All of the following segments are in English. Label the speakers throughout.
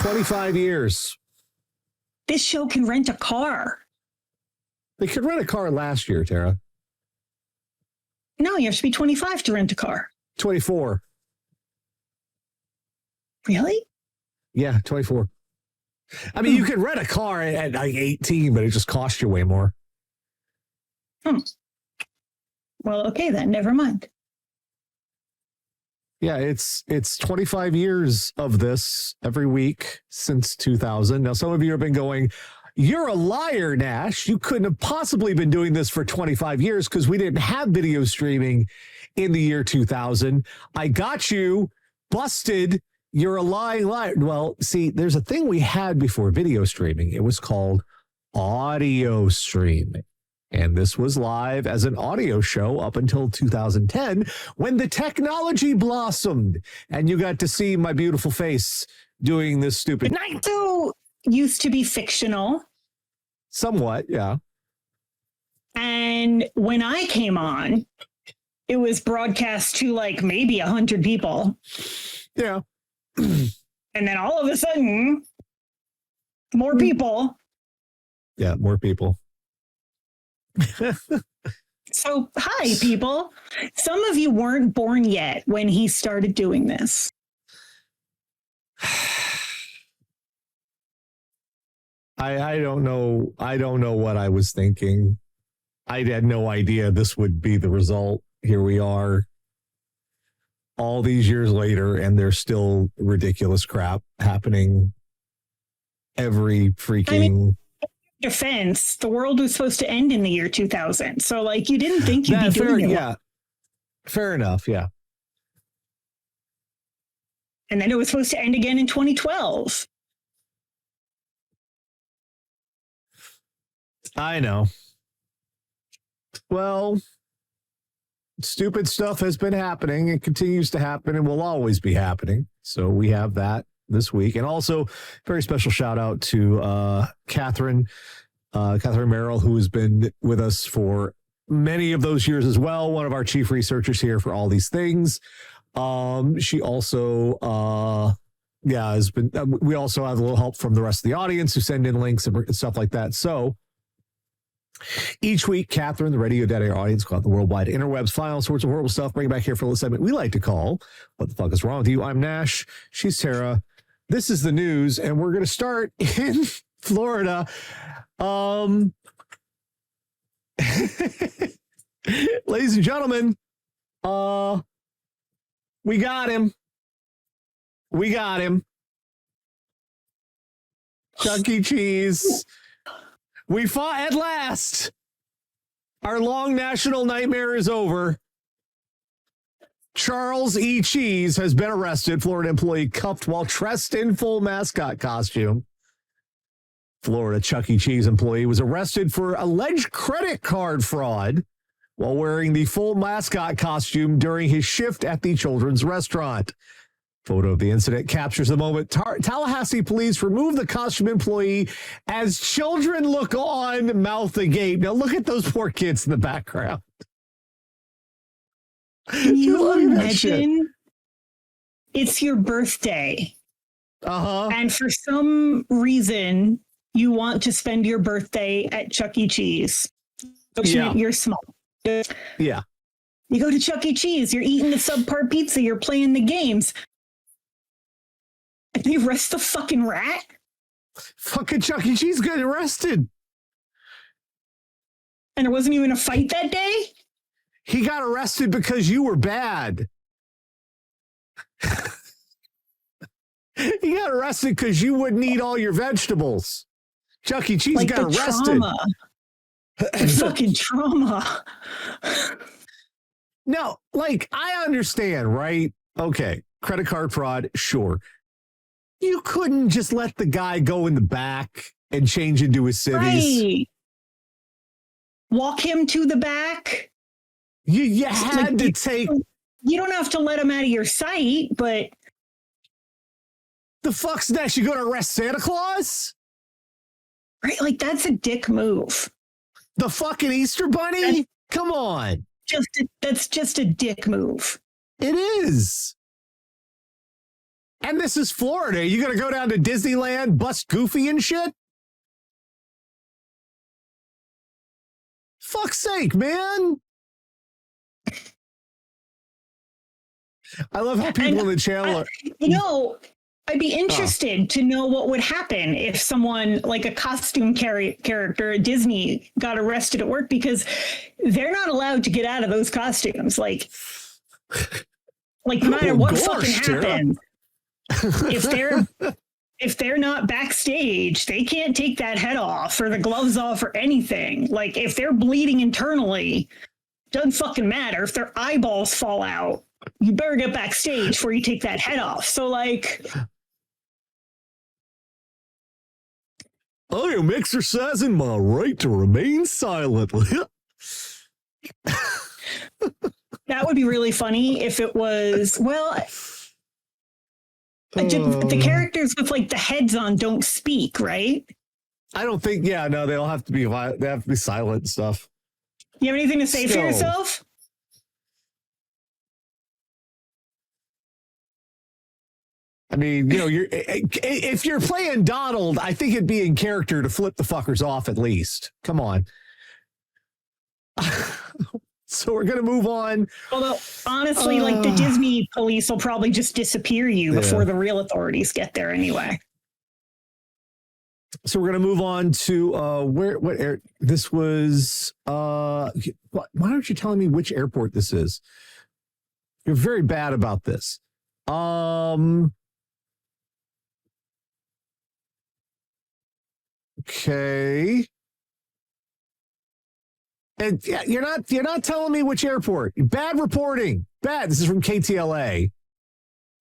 Speaker 1: 25 years.
Speaker 2: This show can rent a car.
Speaker 1: They could rent a car last year, Tara.
Speaker 2: No, you have to be 25 to rent a car.
Speaker 1: 24.
Speaker 2: Really?
Speaker 1: Yeah, 24. I mean, you could rent a car at like 18, but it just costs you way more.
Speaker 2: Well, okay then. Never mind.
Speaker 1: Yeah, it's 25 years of this every week since 2000. Now, some of you have been going, you're a liar, Nash. You couldn't have possibly been doing this for 25 years because we didn't have video streaming in the year 2000. I got you. Busted. You're a lying liar. Well, see, there's a thing we had before video streaming. It was called audio streaming. And this was live as an audio show up until 2010 when the technology blossomed and you got to see my beautiful face doing this stupid.
Speaker 2: Night Zoo used to be fictional.
Speaker 1: Somewhat, yeah.
Speaker 2: And when I came on, it was broadcast to like maybe 100 people.
Speaker 1: Yeah.
Speaker 2: And then all of a sudden, more people.
Speaker 1: Yeah, more people.
Speaker 2: So, hi, people. Some of you weren't born yet when he started doing this.
Speaker 1: I don't know. I don't know what I was thinking. I had no idea this would be the result. Here we are all these years later, and there's still ridiculous crap happening every freaking...
Speaker 2: defense, the world was supposed to end in the year 2000. So, like, you didn't think you'd be doing it.
Speaker 1: Yeah, fair enough, yeah.
Speaker 2: And then it was supposed to end again in 2012.
Speaker 1: I know. Well, stupid stuff has been happening. It continues to happen and will always be happening. So we have that this week. And also, very special shout out to Catherine Merrill, who has been with us for many of those years as well. One of our chief researchers here for all these things. She also, has been, we also have a little help from the rest of the audience who send in links and stuff like that. So each week, Catherine, the Radio Dead Air audience, called the worldwide interwebs, file all sorts of horrible stuff, bring it back here for a little segment we like to call What the Fuck is Wrong with You? I'm Nash. She's Tara. This is the news, and we're going to start in Florida. Ladies and gentlemen, we got him. We got him. Chuck E. Cheese. We fought at last. Our long national nightmare is over. Charles E. Cheese has been arrested. Florida employee cuffed while dressed in full mascot costume. Florida Chuck E. Cheese employee was arrested for alleged credit card fraud while wearing the full mascot costume during his shift at the children's restaurant. Photo of the incident captures the moment Tallahassee police remove the costume employee as children look on, mouth agape. Now look at those poor kids in the background.
Speaker 2: Can you imagine? It's your birthday. And for some reason, you want to spend your birthday at Chuck E. Cheese. You're small.
Speaker 1: Yeah.
Speaker 2: You go to Chuck E. Cheese, you're eating the subpar pizza, you're playing the games. And they arrest the fucking rat?
Speaker 1: Fucking Chuck E. Cheese got arrested.
Speaker 2: And there wasn't even a fight that day?
Speaker 1: He got arrested because you were bad. He got arrested because you wouldn't eat all your vegetables. Chuck E. Cheese like got arrested.
Speaker 2: Trauma. The fucking trauma.
Speaker 1: No, like, I understand, right? Okay, credit card fraud, sure. You couldn't just let the guy go in the back and change into his civvies.
Speaker 2: Right. Walk him to the back.
Speaker 1: You had to take...
Speaker 2: You don't have to let him out of your sight, but...
Speaker 1: The fuck's next? You going to arrest Santa Claus?
Speaker 2: Right, like, that's a dick move.
Speaker 1: The fucking Easter Bunny? Come on.
Speaker 2: That's just a dick move.
Speaker 1: It is. And this is Florida. You going to go down to Disneyland, bust Goofy and shit? Fuck's sake, man. I love how people in the channel are...
Speaker 2: I'd be interested to know what would happen if someone like a costume character at Disney got arrested at work, because they're not allowed to get out of those costumes. Like no matter what fucking happens, if they're not backstage, they can't take that head off or the gloves off or anything. Like if they're bleeding internally, doesn't fucking matter. If their eyeballs fall out, you better get backstage before you take that head off. So like,
Speaker 1: I am exercising my right to remain silent.
Speaker 2: that would be really funny if it was, the characters with like the heads on don't speak, right?
Speaker 1: I don't think, they'll have to be silent and stuff.
Speaker 2: You have anything to say for yourself?
Speaker 1: I mean, if you're playing Donald, I think it'd be in character to flip the fuckers off at least. Come on. So we're going to move on.
Speaker 2: Although, honestly, like the Disney police will probably just disappear you before the real authorities get there anyway.
Speaker 1: So we're going to move on to this was. Why aren't you telling me which airport this is? You're very bad about this. Okay. And you're not telling me which airport. Bad reporting. Bad. This is from KTLA.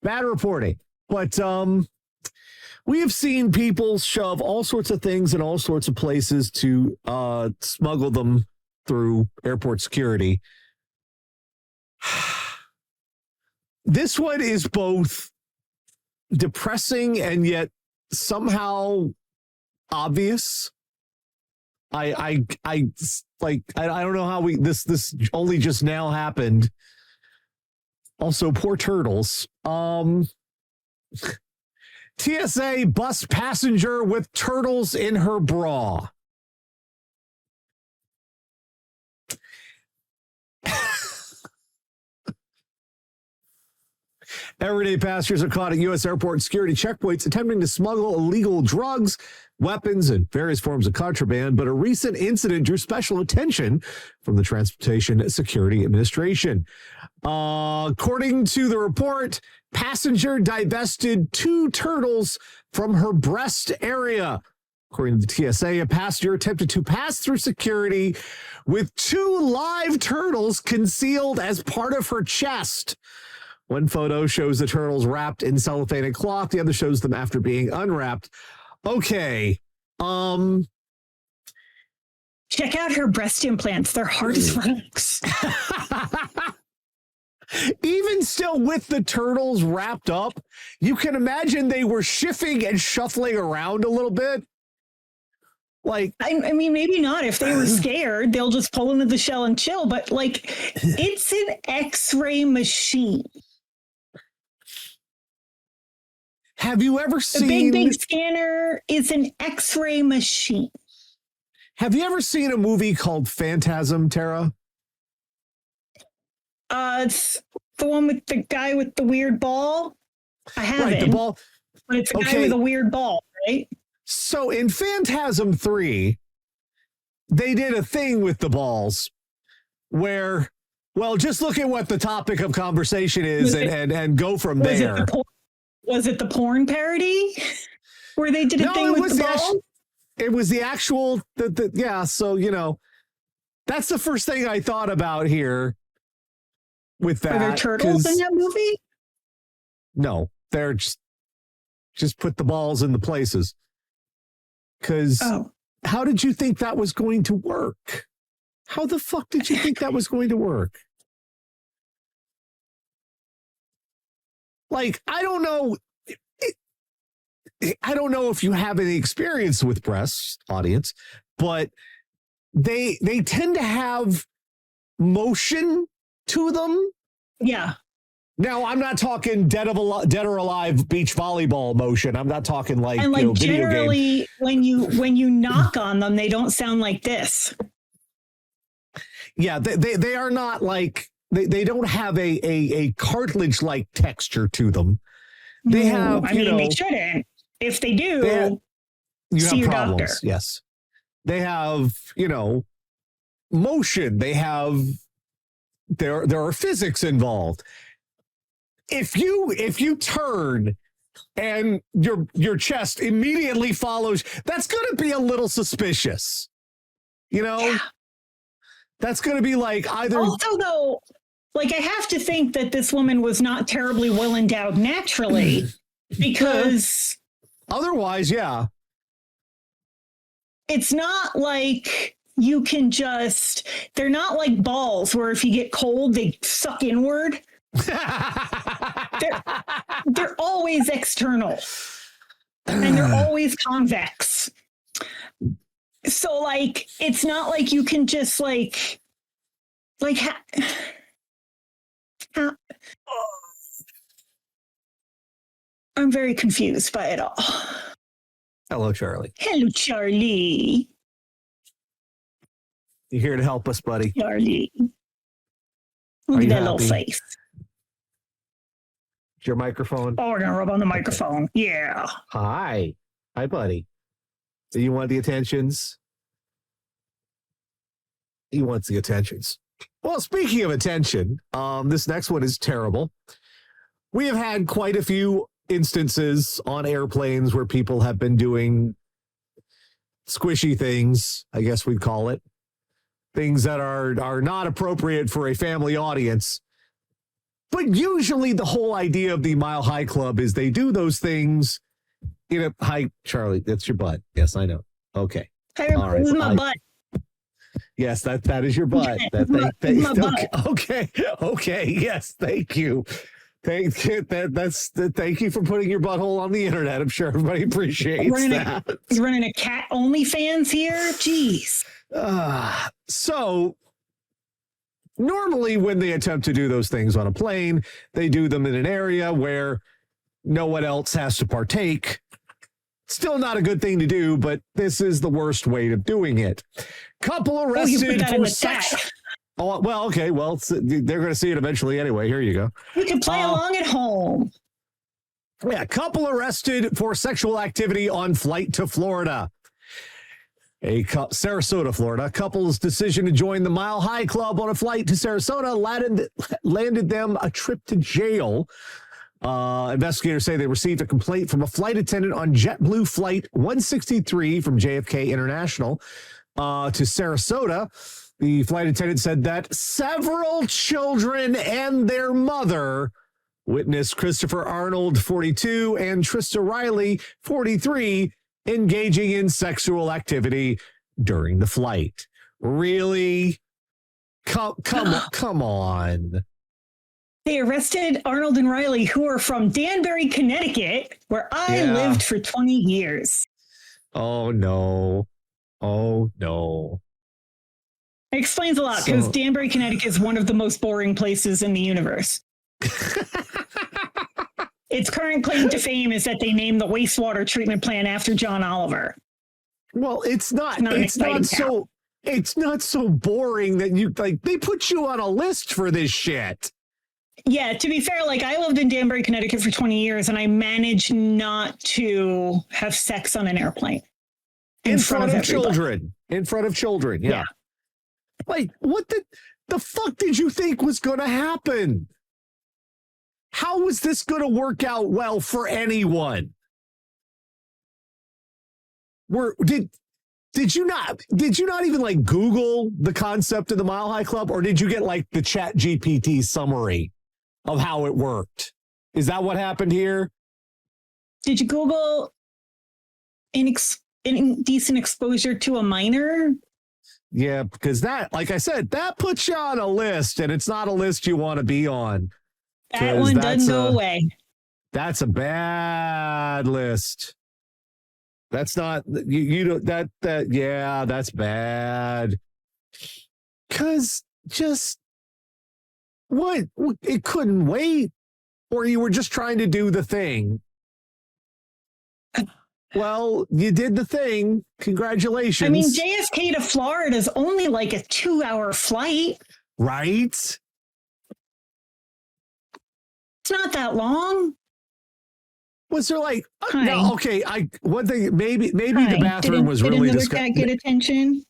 Speaker 1: Bad reporting. But we have seen people shove all sorts of things in all sorts of places to smuggle them through airport security. This one is both depressing and yet somehow obvious. I don't know how this only just now happened. Also, poor turtles. TSA bus passenger with turtles in her bra. Everyday passengers are caught at U.S. airport security checkpoints attempting to smuggle illegal drugs, weapons, and various forms of contraband, but a recent incident drew special attention from the Transportation Security Administration. According to the report, passenger divested 2 turtles from her breast area. According to the TSA, a passenger attempted to pass through security with 2 live turtles concealed as part of her chest. One photo shows the turtles wrapped in cellophane and cloth. The other shows them after being unwrapped. Okay.
Speaker 2: Check out her breast implants. They're hard as rocks.
Speaker 1: Even still with the turtles wrapped up, you can imagine they were shifting and shuffling around a little bit. Like,
Speaker 2: I mean, maybe not. If they were scared, they'll just pull into the shell and chill. But like, it's an X-ray machine.
Speaker 1: Have you ever seen...
Speaker 2: The big scanner is an X-ray machine.
Speaker 1: Have you ever seen a movie called Phantasm, Tara?
Speaker 2: It's the one with the guy with the weird ball. I haven't.
Speaker 1: Right, the ball.
Speaker 2: But it's a guy with a weird ball, right?
Speaker 1: So in Phantasm 3, they did a thing with the balls where, well, just look at what the topic of conversation is and go from there.
Speaker 2: Was it the porn parody where they did a thing with the balls?
Speaker 1: It was the actual, so, that's the first thing I thought about here with that.
Speaker 2: Are there turtles in that movie?
Speaker 1: No, they're just put the balls in the places. Because how did you think that was going to work? How the fuck did you think that was going to work? Like, I don't know. I don't know if you have any experience with breasts, audience, but they tend to have motion to them.
Speaker 2: Yeah.
Speaker 1: Now, I'm not talking dead or alive beach volleyball motion. I'm not talking like,
Speaker 2: and like
Speaker 1: video
Speaker 2: generally
Speaker 1: game.
Speaker 2: when you knock on them, they don't sound like this.
Speaker 1: Yeah, they are not like they don't have a cartilage like texture to them. They have,
Speaker 2: they shouldn't. If they do,
Speaker 1: you
Speaker 2: see
Speaker 1: have
Speaker 2: your
Speaker 1: problems.
Speaker 2: doctor.
Speaker 1: Yes, they have motion. They have there are physics involved. If you turn and your chest immediately follows, that's going to be a little suspicious. Yeah. That's going to be like either.
Speaker 2: Also, though, like I have to think that this woman was not terribly well endowed naturally, because
Speaker 1: otherwise, yeah,
Speaker 2: it's not like you can just. They're not like balls where if you get cold, they suck inward. They're always external and they're always convex. So like it's not like you can just I'm very confused by it all.
Speaker 1: Hello, Charlie.
Speaker 2: Hello, Charlie.
Speaker 1: You here to help us, buddy?
Speaker 2: Charlie. Look at that little face.
Speaker 1: Your microphone.
Speaker 2: Oh, we're gonna rub on the microphone. Okay. Yeah.
Speaker 1: Hi, buddy. Do you want the attentions? He wants the attentions. Well, speaking of attention, this next one is terrible. We have had quite a few instances on airplanes where people have been doing squishy things, I guess we'd call it. Things that are not appropriate for a family audience. But usually the whole idea of the Mile High Club is they do those things hi, Charlie, that's your butt. Yes, I know. Okay.
Speaker 2: Hey, all right. This is my butt.
Speaker 1: Yes, that is your butt.
Speaker 2: My butt.
Speaker 1: Okay. Yes, thank you. Thank you for putting your butthole on the internet. I'm sure everybody appreciates that.
Speaker 2: You're running a cat OnlyFans here? Jeez.
Speaker 1: So normally when they attempt to do those things on a plane, they do them in an area where no one else has to partake. Still not a good thing to do, but this is the worst way of doing it. Couple arrested for sex. Oh, well, okay. Well, they're going to see it eventually anyway. Here you go.
Speaker 2: You can play along at home.
Speaker 1: Yeah, couple arrested for sexual activity on flight to Florida. Sarasota, Florida. Couple's decision to join the Mile High Club on a flight to Sarasota landed them a trip to jail. Investigators say they received a complaint from a flight attendant on JetBlue Flight 163 from JFK International to Sarasota. The flight attendant said that several children and their mother witnessed Christopher Arnold, 42, and Trista Riley, 43, engaging in sexual activity during the flight. Really? Come on.
Speaker 2: They arrested Arnold and Riley, who are from Danbury, Connecticut, where I lived for 20 years.
Speaker 1: Oh, no.
Speaker 2: It explains a lot because Danbury, Connecticut is one of the most boring places in the universe. Its current claim to fame is that they named the wastewater treatment plant after John Oliver.
Speaker 1: Well, it's not so boring that they put you on a list for this shit.
Speaker 2: Yeah, to be fair, I lived in Danbury, Connecticut for 20 years and I managed not to have sex on an airplane.
Speaker 1: In front of children. In front of children, yeah. What the fuck did you think was going to happen? How was this going to work out well for anyone? Did you not even Google the concept of the Mile High Club, or did you get the Chat GPT summary of how it worked? Is that what happened here?
Speaker 2: Did you Google indecent exposure to a minor?
Speaker 1: Yeah, because that, like I said, that puts you on a list, and it's not a list you want to be on.
Speaker 2: That one doesn't go away.
Speaker 1: That's a bad list. That's not that's bad. Because just what? It couldn't wait. or you were just trying to do the thing. Well, you did the thing. Congratulations.
Speaker 2: I mean, JFK to Florida is only like a 2-hour flight.
Speaker 1: Right?
Speaker 2: It's not that long.
Speaker 1: Was there like, no, okay, one thing, maybe the bathroom was
Speaker 2: did
Speaker 1: really
Speaker 2: disgusting. Get attention?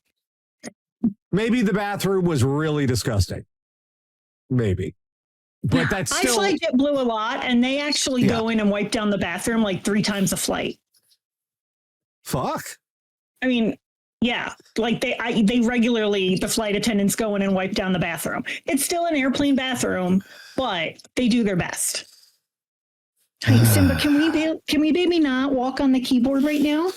Speaker 1: Maybe the bathroom was really disgusting. Maybe. But that's still...
Speaker 2: I fly JetBlue a lot, and they actually go in and wipe down the bathroom like 3 times a flight.
Speaker 1: Fuck.
Speaker 2: I mean, yeah, like they regularly, the flight attendants go in and wipe down the bathroom. It's still an airplane bathroom, but they do their best. Hey, Simba, can we maybe not walk on the keyboard right now?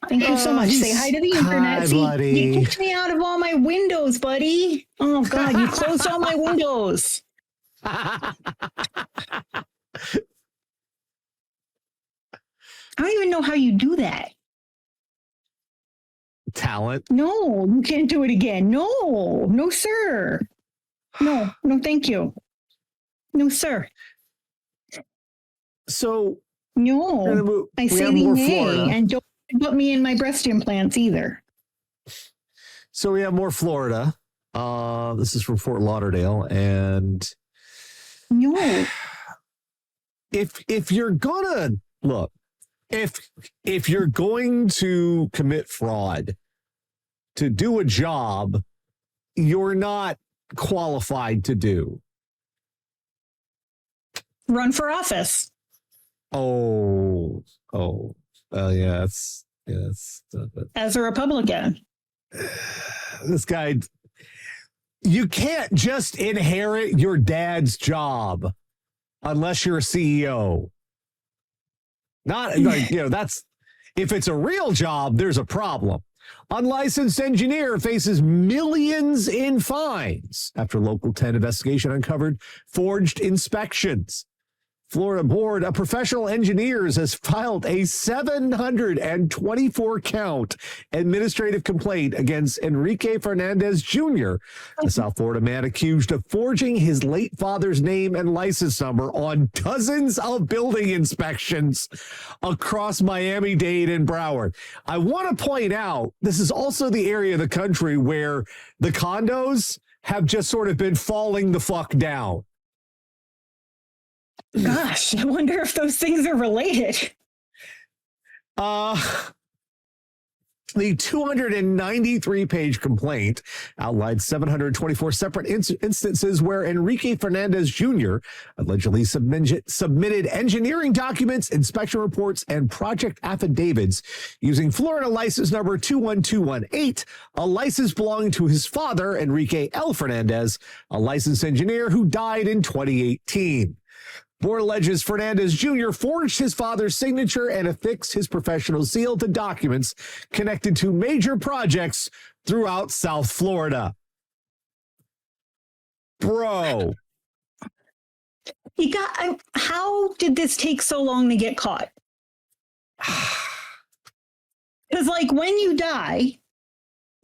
Speaker 2: Thank you so much. Say hi to the internet.
Speaker 1: Hi,
Speaker 2: See,
Speaker 1: buddy.
Speaker 2: You kicked me out of all my windows, buddy. Oh God, you closed all my windows. I don't even know how you do that.
Speaker 1: Talent.
Speaker 2: No, you can't do it again. No, sir. No, thank you. No, sir.
Speaker 1: So
Speaker 2: no, I say the nay, and don't put me in my breast implants either.
Speaker 1: So we have more Florida. This is from Fort Lauderdale, and
Speaker 2: no.
Speaker 1: If you're gonna look, if you're going to commit fraud to do a job you're not qualified to do,
Speaker 2: run for office.
Speaker 1: Yes.
Speaker 2: As a Republican.
Speaker 1: This guy, you can't just inherit your dad's job unless you're a CEO. Not like, that's, if it's a real job, there's a problem. Unlicensed engineer faces millions in fines after Local 10 investigation uncovered forged inspections. Florida Board of Professional Engineers has filed a 724-count administrative complaint against Enrique Fernandez Jr., a South Florida man accused of forging his late father's name and license number on dozens of building inspections across Miami-Dade and Broward. I want to point out, this is also the area of the country where the condos have just sort of been falling the fuck down.
Speaker 2: Gosh, I wonder if those things are related.
Speaker 1: The 293-page complaint outlined 724 separate instances where Enrique Fernandez Jr. allegedly submitted engineering documents, inspection reports, and project affidavits using Florida license number 21218, a license belonging to his father, Enrique L. Fernandez, a licensed engineer who died in 2018. Board alleges Fernandez Jr. forged his father's signature and affixed his professional seal to documents connected to major projects throughout South Florida. Bro.
Speaker 2: How did this take so long to get caught? Because, like, when you die,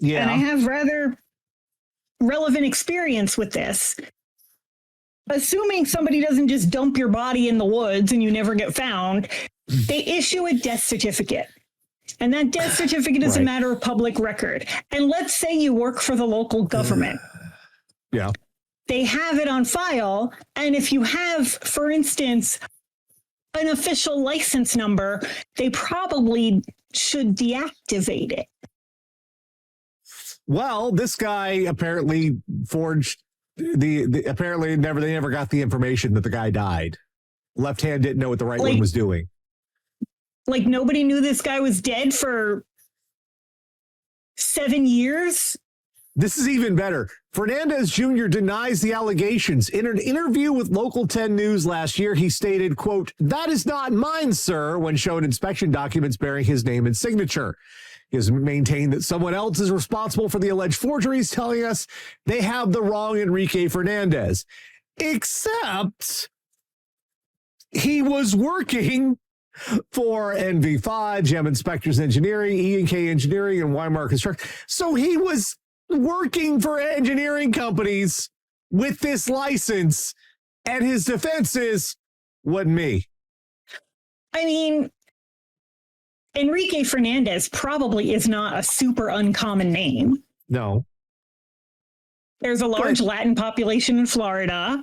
Speaker 2: and I have rather relevant experience with this, assuming somebody doesn't just dump your body in the woods and you never get found, they issue a death certificate. And that death certificate is a matter of public record. And let's say you work for the local government.
Speaker 1: Yeah.
Speaker 2: They have it on file. And if you have, for instance, an official license number, they probably should deactivate it.
Speaker 1: Well, this guy apparently forged apparently they never got the information that the guy died. Left hand didn't know what the right one was doing.
Speaker 2: Like, nobody knew this guy was dead for 7 years.
Speaker 1: This is even better. Fernandez Jr. denies the allegations. In an interview with Local 10 News last year, he stated, quote, "That is not mine, sir," when shown inspection documents bearing his name and signature. He has maintained that someone else is responsible for the alleged forgeries, telling us they have the wrong Enrique Fernandez. Except he was working for NV5, Gem Inspectors Engineering, E&K Engineering, and Weimar Construction. So he was working for engineering companies with this license And his defense is, wasn't me.
Speaker 2: I mean, Enrique Fernandez probably is not a super uncommon name.
Speaker 1: No.
Speaker 2: There's a large Latin population in Florida.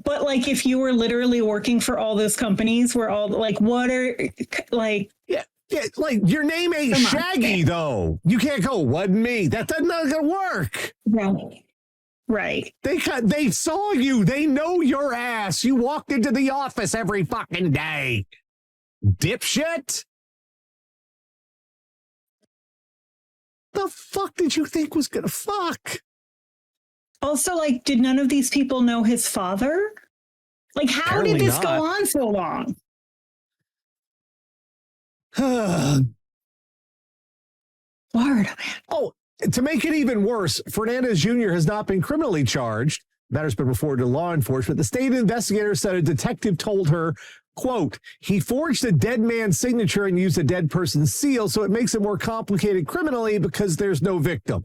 Speaker 2: But like, if you were literally working for all those companies where all like, what are like,
Speaker 1: yeah, like your name ain't Shaggy though. You can't go, wasn't me. That's not gonna work.
Speaker 2: Right.
Speaker 1: They saw you. They know your ass. You walked into the office every fucking day. Dipshit. The fuck did you think was gonna fuck?
Speaker 2: Also, like, did none of these people know his father? Like, how
Speaker 1: Apparently
Speaker 2: did this
Speaker 1: not.
Speaker 2: go on so long? Florida, man.
Speaker 1: Oh, to make it even worse, Fernandez Jr. has not been criminally charged. Matter's been reported to law enforcement. The state investigator said a detective told her, quote, he forged a dead man's signature and used a dead person's seal, so it makes it more complicated criminally because there's no victim.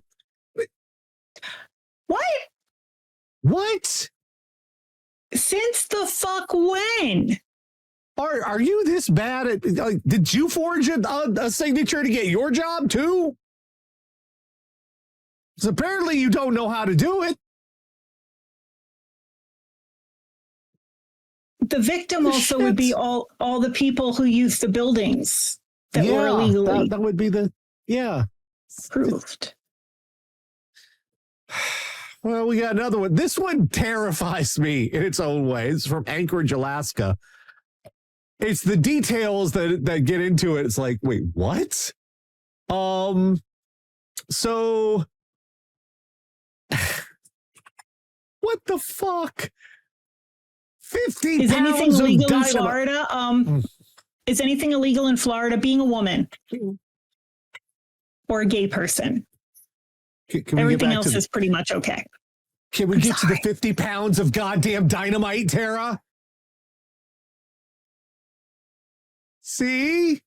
Speaker 1: What?
Speaker 2: Since the fuck when?
Speaker 1: Are you this bad at? Did you forge a signature to get your job too? So apparently you don't know how to do it.
Speaker 2: The victim also would be all the people who used the buildings that were illegally.
Speaker 1: That would be
Speaker 2: proved.
Speaker 1: Well, we got another one. This one terrifies me in its own way. It's from Anchorage, Alaska. It's the details that get into it. It's like, wait, what? So what the fuck? 50
Speaker 2: Is
Speaker 1: pounds
Speaker 2: anything illegal
Speaker 1: of
Speaker 2: in
Speaker 1: dynamite.
Speaker 2: Florida? Is anything illegal in Florida being a woman or a gay person?
Speaker 1: Can
Speaker 2: Everything else is pretty much okay.
Speaker 1: Can we get to the 50 pounds of goddamn dynamite, Tara? See?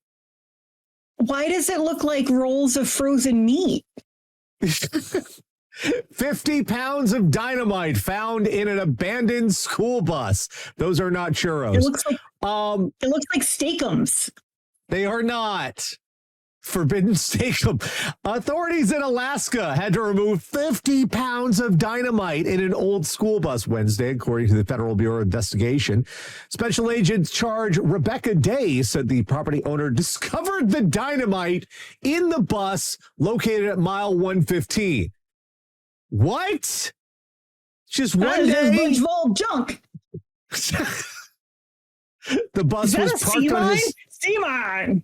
Speaker 2: Why does it look like rolls of frozen meat?
Speaker 1: 50 pounds of dynamite found in an abandoned school bus. Those are not churros.
Speaker 2: It looks like steakums.
Speaker 1: They are not. Forbidden steakum. Authorities in Alaska had to remove 50 pounds of dynamite in an old school bus Wednesday, according to the Federal Bureau of Investigation. Special Agent Charge Rebecca Day said the property owner discovered the dynamite in the bus located at mile 115. What? Just one day?
Speaker 2: Junk.
Speaker 1: The bus was parked on his...
Speaker 2: Sea-mine.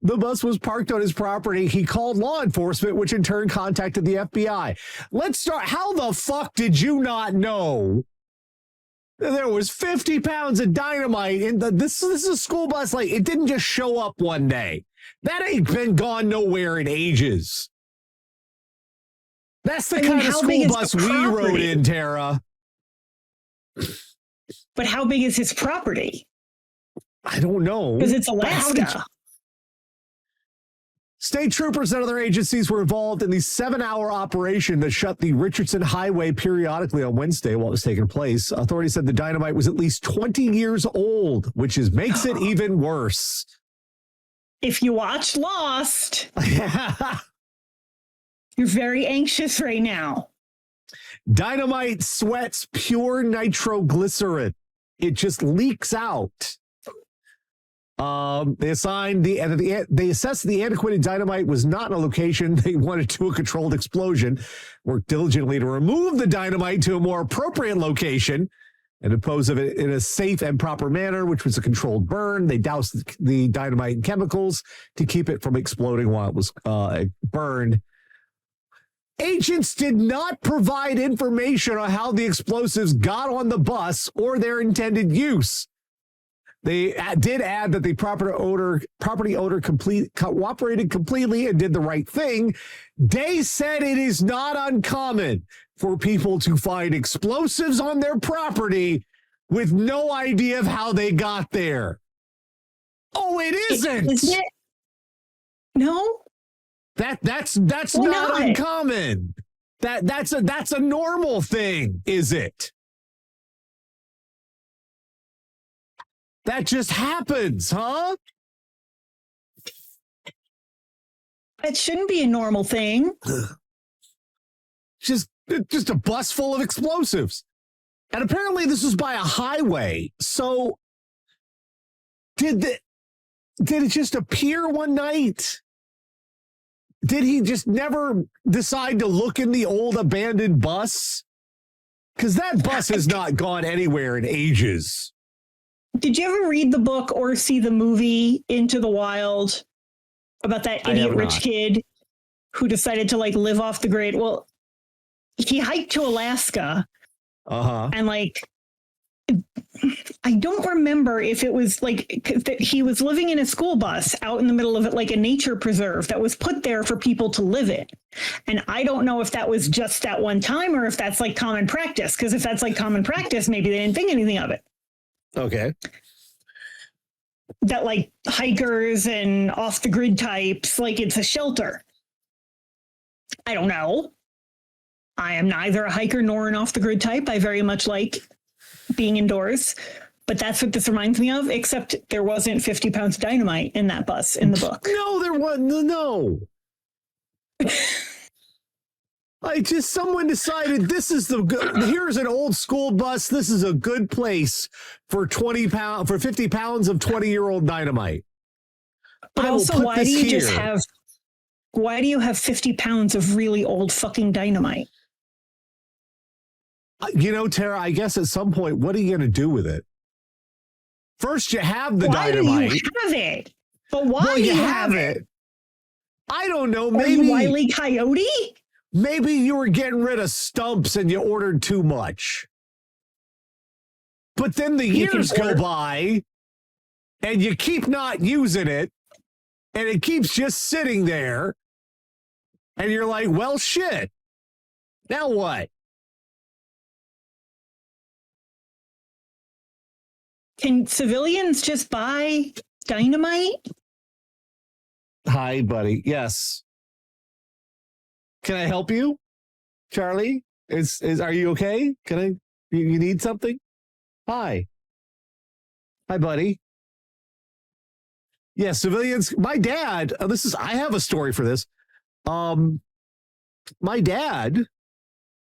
Speaker 1: The bus was parked on his property. He called law enforcement, which in turn contacted the FBI. Let's start. How the fuck did you not know there was 50 pounds of dynamite in this is a school bus? Like, it didn't just show up one day. That ain't been gone nowhere in ages. That's the kind of school bus we rode in, Tara.
Speaker 2: But how big is his property?
Speaker 1: I don't know.
Speaker 2: Because it's Alaska.
Speaker 1: State troopers and other agencies were involved in the 7-hour operation that shut the Richardson Highway periodically on Wednesday while it was taking place. Authorities said the dynamite was at least 20 years old, which makes it even worse.
Speaker 2: If you watch Lost, you're very anxious right now.
Speaker 1: Dynamite sweats pure nitroglycerin. It just leaks out. They assessed the antiquated dynamite was not in a location they wanted to a controlled explosion, worked diligently to remove the dynamite to a more appropriate location and dispose of it in a safe and proper manner, which was a controlled burn. They doused the dynamite in chemicals to keep it from exploding while it was burned. Agents did not provide information on how the explosives got on the bus or their intended use. They did add that the property owner cooperated completely and did the right thing. Day said it is not uncommon for people to find explosives on their property with no idea of how they got there. Oh, it isn't.
Speaker 2: Isn't it? No.
Speaker 1: That's not uncommon. That's a normal thing, is it? That just happens, huh?
Speaker 2: It shouldn't be a normal thing.
Speaker 1: Just a bus full of explosives. And apparently this was by a highway. So did it just appear one night? Did he just never decide to look in the old abandoned bus? Because that bus has not gone anywhere in ages.
Speaker 2: Did you ever read the book or see the movie Into the Wild about that idiot rich kid who decided to live off the grid? Well, he hiked to Alaska. And I don't remember if it was that he was living in a school bus out in the middle of it, like a nature preserve that was put there for people to live in. And I don't know if that was just that one time or if that's common practice. Because if that's common practice, maybe they didn't think anything of it.
Speaker 1: Okay.
Speaker 2: That hikers and off the grid types, it's a shelter. I don't know. I am neither a hiker nor an off the grid type. I very much like being indoors, but that's what this reminds me of, except there wasn't 50 pounds of dynamite in that bus in the book.
Speaker 1: No, there wasn't. No. Someone decided this is here's an old school bus. This is a good place for 50 pounds of 20-year-old dynamite.
Speaker 2: But also, why do you have 50 pounds of really old fucking dynamite?
Speaker 1: Tara, I guess at some point, what are you going to do with it? First, you have the dynamite.
Speaker 2: Why do you have it? But why do you have it?
Speaker 1: I don't know.
Speaker 2: Maybe you Wile E. Coyote?
Speaker 1: Maybe you were getting rid of stumps and you ordered too much. But then the years go by and you keep not using it and it keeps just sitting there. And you're like, well, shit. Now what?
Speaker 2: Can civilians just buy dynamite?
Speaker 1: Hi, buddy. Yes. Can I help you, Charlie? Are you okay? You need something? Hi, buddy. Yeah, civilians. My dad. I have a story for this. My dad,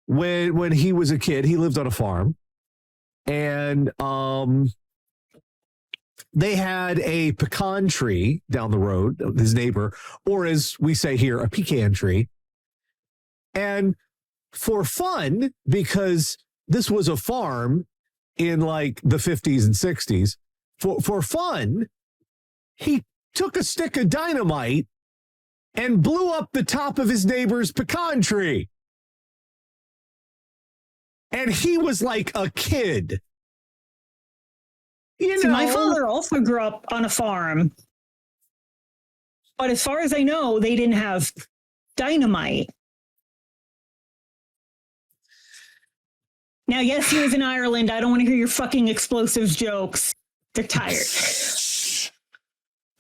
Speaker 1: when he was a kid, he lived on a farm, and they had a pecan tree down the road, his neighbor, or as we say here, a pecan tree. And for fun, because this was a farm in the 50s and 60s, for fun, he took a stick of dynamite and blew up the top of his neighbor's pecan tree. And he was like a kid.
Speaker 2: My father also grew up on a farm. But as far as I know, they didn't have dynamite. Now, yes, he was in Ireland. I don't want to hear your fucking explosives jokes. They're tired.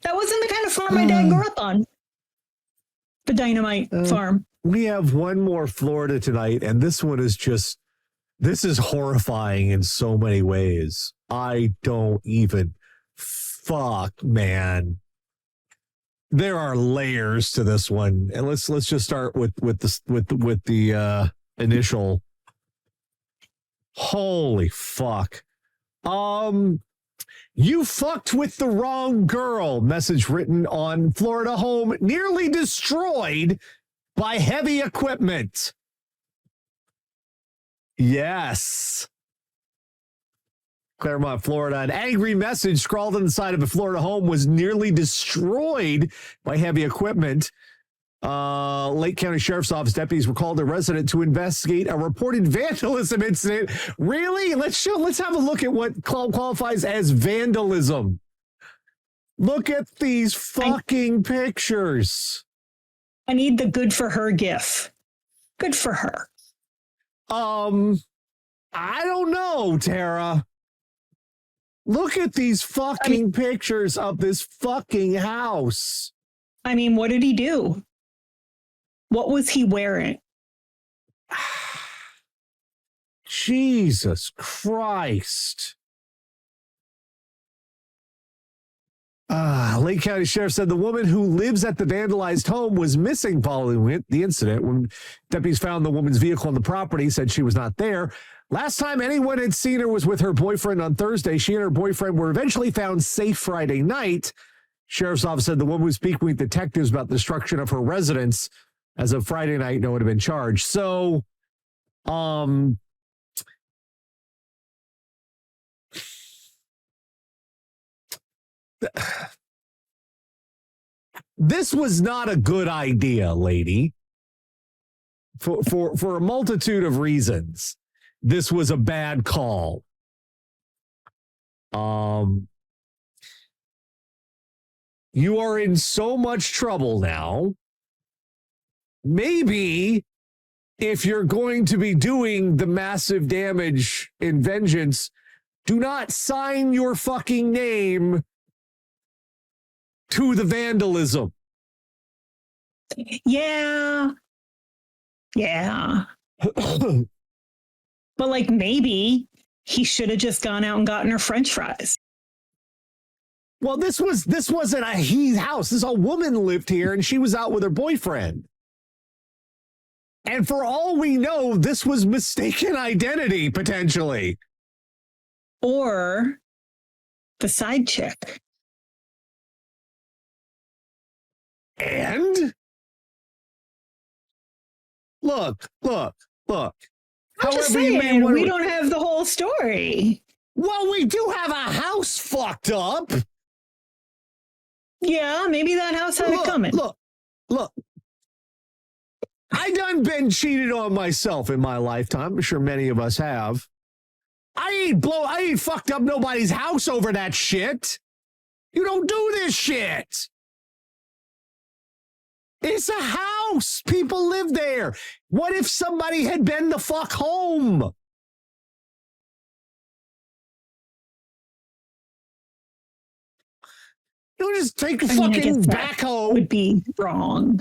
Speaker 2: That wasn't the kind of farm my dad grew up on. The dynamite farm.
Speaker 1: We have one more Florida tonight, and this one is this is horrifying in so many ways. I don't even man. There are layers to this one, and let's just start with the initial. Holy fuck. You fucked with the wrong girl. Message written on Florida home nearly destroyed by heavy equipment. Yes. Claremont, Florida. An angry message scrawled on the side of a Florida home was nearly destroyed by heavy equipment. Lake County Sheriff's Office deputies were called to a resident to investigate a reported vandalism incident. Really? Let's have a look at what qualifies as vandalism. Look at these fucking pictures.
Speaker 2: I need the good for her gif. Good for her.
Speaker 1: I don't know, Tara. Look at these fucking pictures of this fucking house.
Speaker 2: I mean, what did he do? What was he wearing?
Speaker 1: Jesus Christ. Lake County Sheriff said the woman who lives at the vandalized home was missing following the incident. When deputies found the woman's vehicle on the property, said she was not there. Last time anyone had seen her was with her boyfriend on Thursday. She and her boyfriend were eventually found safe Friday night. Sheriff's office said the woman was speaking with detectives about the destruction of her residence. As of Friday night, no one had been charged. So, this was not a good idea, lady. For a multitude of reasons, this was a bad call. You are in so much trouble now. Maybe if you're going to be doing the massive damage in vengeance, do not sign your fucking name to the vandalism.
Speaker 2: Yeah. But like maybe he should have just gone out and gotten her French fries.
Speaker 1: Well, this wasn't his house. This old woman lived here and she was out with her boyfriend. And for all we know, this was mistaken identity, potentially.
Speaker 2: Or the side chick.
Speaker 1: And? Look.
Speaker 2: I'm just saying, we don't have the whole story.
Speaker 1: Well, we do have a house fucked up.
Speaker 2: Yeah, maybe that house had it coming.
Speaker 1: Look. I done been cheated on myself in my lifetime. I'm sure many of us have. I ain't fucked up nobody's house over that shit. You don't do this shit. It's a house. People live there. What if somebody had been the fuck home? You don't just take a fucking backhoe.
Speaker 2: Would be wrong.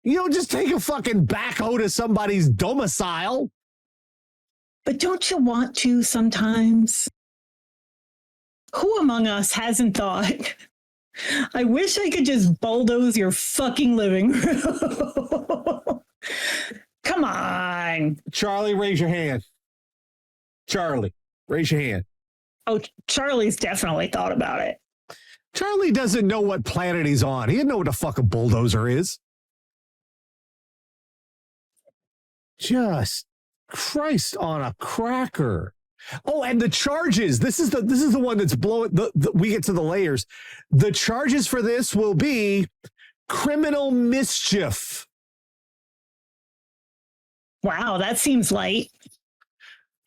Speaker 1: You don't just take a fucking backhoe to somebody's domicile.
Speaker 2: But don't you want to sometimes? Who among us hasn't thought, I wish I could just bulldoze your fucking living room? Come on.
Speaker 1: Charlie, raise your hand. Charlie, raise your hand.
Speaker 2: Oh, Charlie's definitely thought about it.
Speaker 1: Charlie doesn't know what planet he's on. He didn't know what the fuck a bulldozer is. Just Christ on a cracker. Oh, and the charges. This is the one that's blowing. We get to the layers. The charges for this will be criminal mischief.
Speaker 2: Wow, that seems light.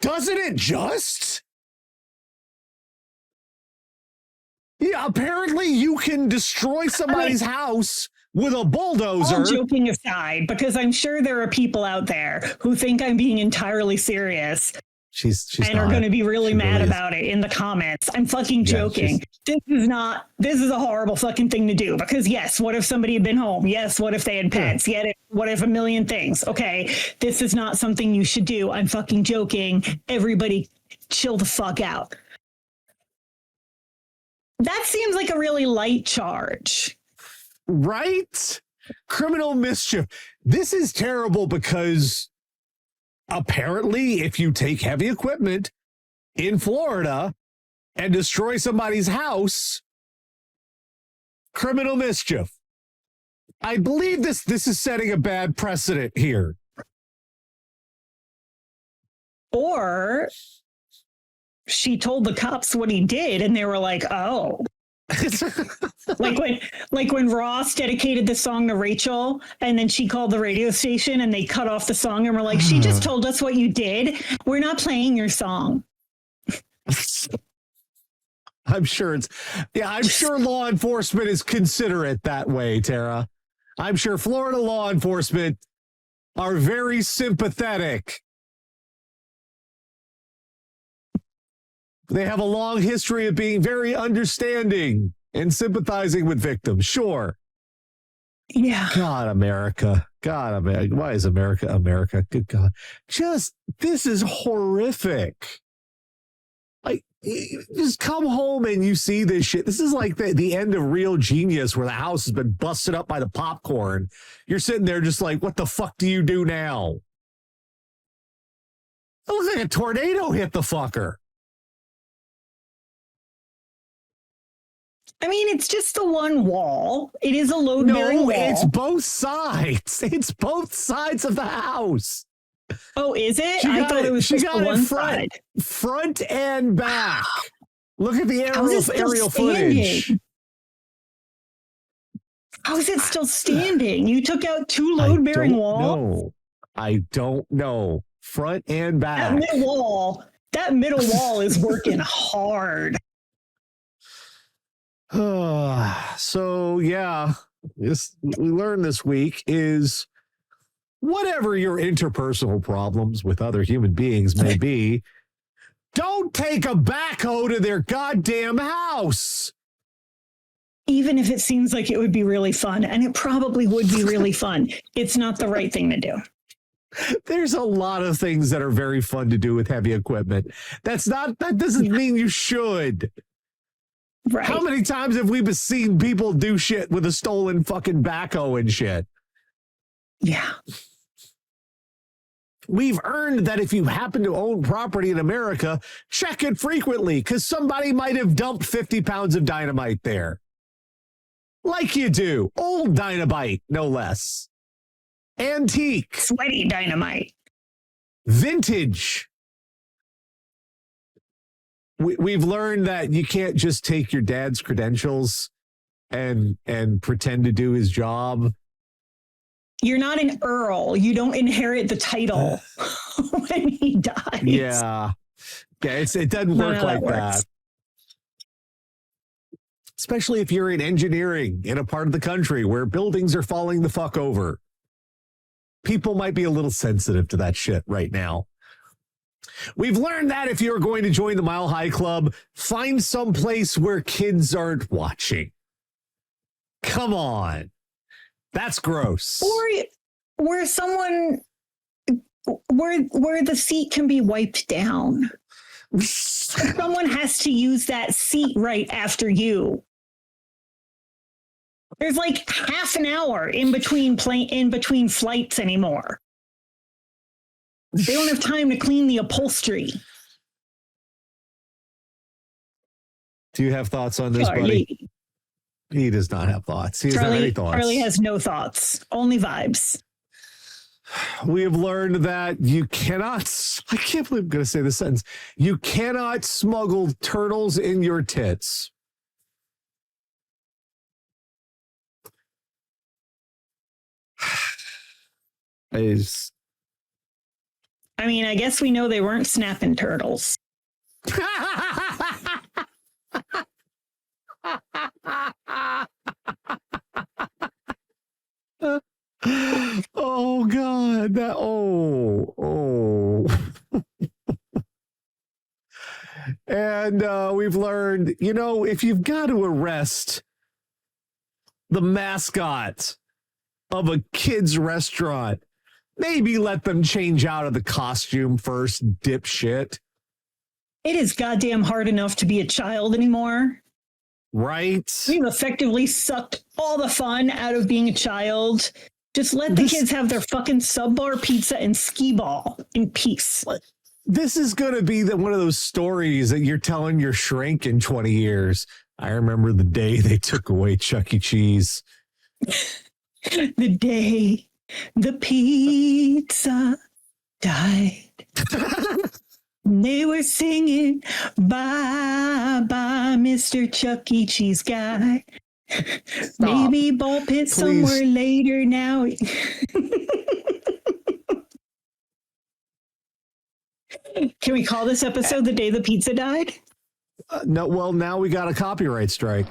Speaker 1: Doesn't it just? Yeah, apparently you can destroy somebody's house with a bulldozer.
Speaker 2: All joking aside, because I'm sure there are people out there who think I'm being entirely serious.
Speaker 1: She's
Speaker 2: and are going to be really mad about it in the comments. I'm fucking joking. This is a horrible fucking thing to do because yes, what if somebody had been home? Yes, what if they had pets? What if a million things? Okay, this is not something you should do. I'm fucking joking. Everybody chill the fuck out. That seems like a really light charge.
Speaker 1: Right? Criminal mischief. This is terrible because apparently if you take heavy equipment in Florida and destroy somebody's house, criminal mischief. I believe this is setting a bad precedent here.
Speaker 2: Or she told the cops what he did and they were like, oh. like when Ross dedicated the song to Rachel and then she called the radio station and they cut off the song and were like, she just told us what you did. We're not playing your song.
Speaker 1: I'm sure law enforcement is considerate that way, Tara. I'm sure Florida law enforcement are very sympathetic. They have a long history of being very understanding and sympathizing with victims. Sure.
Speaker 2: Yeah.
Speaker 1: God, America. Why is America America? Good God. This is horrific. Just come home and you see this shit. This is like the end of Real Genius, where the house has been busted up by the popcorn. You're sitting there just like, what the fuck do you do now? It looks like a tornado hit the fucker.
Speaker 2: I mean, it's just the one wall. It is a load-bearing wall.
Speaker 1: No, it's both sides. It's both sides of the house.
Speaker 2: Oh, is it? I thought it was just the one side.
Speaker 1: Front and back. Look at the aerial
Speaker 2: footage.
Speaker 1: footage.
Speaker 2: How is it still standing? You took out two load-bearing walls?
Speaker 1: I don't know. Front and back.
Speaker 2: That middle wall is working hard.
Speaker 1: So, yeah, we learned this week is whatever your interpersonal problems with other human beings may be, don't take a backhoe to their goddamn house.
Speaker 2: Even if it seems like it would be really fun, and it probably would be really fun, it's not the right thing to do.
Speaker 1: There's a lot of things that are very fun to do with heavy equipment. That doesn't mean you should.
Speaker 2: Right.
Speaker 1: How many times have we seen people do shit with a stolen fucking backhoe and shit?
Speaker 2: Yeah.
Speaker 1: We've earned that if you happen to own property in America, check it frequently, because somebody might have dumped 50 pounds of dynamite there. Like you do. Old dynamite, no less. Antique.
Speaker 2: Sweaty dynamite.
Speaker 1: Vintage. We've learned that you can't just take your dad's credentials and pretend to do his job.
Speaker 2: You're not an earl. You don't inherit the title when he dies.
Speaker 1: Yeah. It doesn't work like that. Especially if you're in engineering in a part of the country where buildings are falling the fuck over. People might be a little sensitive to that shit right now. We've learned that if you're going to join the Mile High Club, find some place where kids aren't watching. Come on. That's gross.
Speaker 2: Or where the seat can be wiped down. Someone has to use that seat right after you. There's like half an hour in between flights anymore. They don't have time to clean the upholstery.
Speaker 1: Do you have thoughts on this, buddy? He does not have thoughts. He doesn't have any thoughts.
Speaker 2: Charlie has no thoughts, only vibes.
Speaker 1: We have learned that you cannot, I can't believe I'm going to say this sentence, you cannot smuggle turtles in your tits.
Speaker 2: I mean, I guess we know they weren't snapping turtles.
Speaker 1: Oh God, and we've learned, if you've got to arrest the mascot of a kid's restaurant, maybe let them change out of the costume first, dipshit.
Speaker 2: It is goddamn hard enough to be a child anymore.
Speaker 1: Right?
Speaker 2: We've effectively sucked all the fun out of being a child. Just let the kids have their fucking sub-bar pizza and skee ball in peace.
Speaker 1: This is going to be one of those stories that you're telling your shrink in 20 years. I remember the day they took away Chuck E. Cheese.
Speaker 2: The day the pizza died. They were singing, bye, bye, Mr. Chuck E. Cheese guy. Stop. Maybe ball pit somewhere later now. Can we call this episode The Day the Pizza Died?
Speaker 1: No, well, now we got a copyright strike.